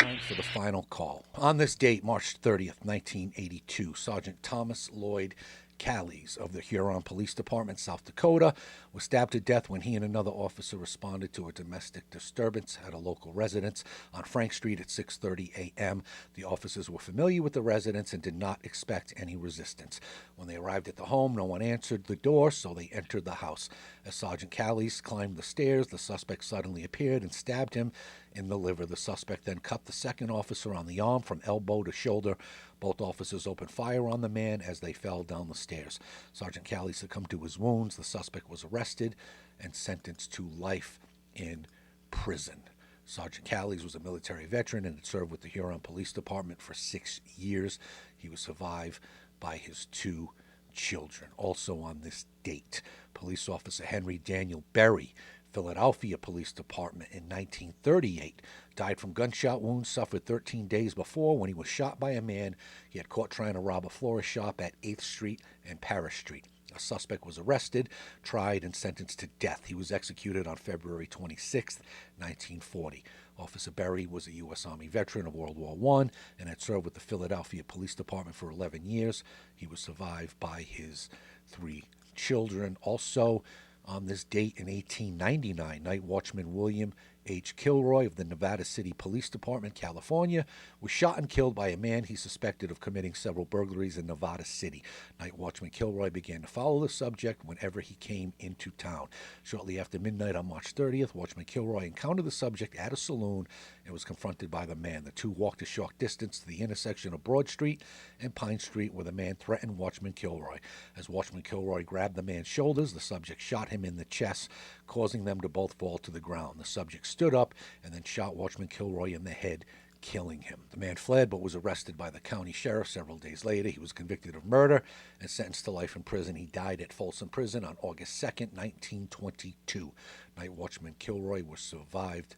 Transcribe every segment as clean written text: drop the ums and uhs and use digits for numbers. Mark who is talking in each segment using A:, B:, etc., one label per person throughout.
A: Time for the final call. On this date, March 30th, 1982, Sergeant Thomas Lloyd Callies of the Huron Police Department, South Dakota, was stabbed to death when he and another officer responded to a domestic disturbance at a local residence on Frank Street at 6:30 a.m. The officers were familiar with the residence and did not expect any resistance. When they arrived at the home, no one answered the door, so they entered the house. As Sergeant Callies climbed the stairs, the suspect suddenly appeared and stabbed him in the liver. The suspect then cut the second officer on the arm from elbow to shoulder. Both officers opened fire on the man as they fell down the stairs. Sergeant Callies succumbed to his wounds. The suspect was arrested and sentenced to life in prison. Sergeant Callies was a military veteran and had served with the Huron Police Department for 6 years. He was survived by his 2 children. Also on this date, police officer Henry Daniel Berry, Philadelphia Police Department in 1938, died from gunshot wounds suffered 13 days before when he was shot by a man he had caught trying to rob a florist shop at 8th Street and Parish Street. A suspect was arrested, tried, and sentenced to death. He was executed on February 26, 1940. Officer Berry was a U.S. Army veteran of World War I and had served with the Philadelphia Police Department for 11 years. He was survived by his 3 children. Also, on this date in 1899, night watchman William H. Kilroy of the Nevada City Police Department, California, was shot and killed by a man he suspected of committing several burglaries in Nevada City. Night watchman Kilroy began to follow the subject whenever he came into town. Shortly after midnight on March 30th, watchman Kilroy encountered the subject at a saloon and was confronted by the man. The two walked a short distance to the intersection of Broad Street and Pine Street, where the man threatened watchman Kilroy. As watchman Kilroy grabbed the man's shoulders, the subject shot him in the chest, causing them to both fall to the ground. The subject stood up and then shot watchman Kilroy in the head, killing him. The man fled but was arrested by the county sheriff several days later. He was convicted of murder and sentenced to life in prison. He died at Folsom Prison on August 2nd, 1922. Night watchman Kilroy was survived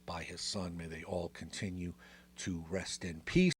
A: by his son. May they all continue to rest in peace.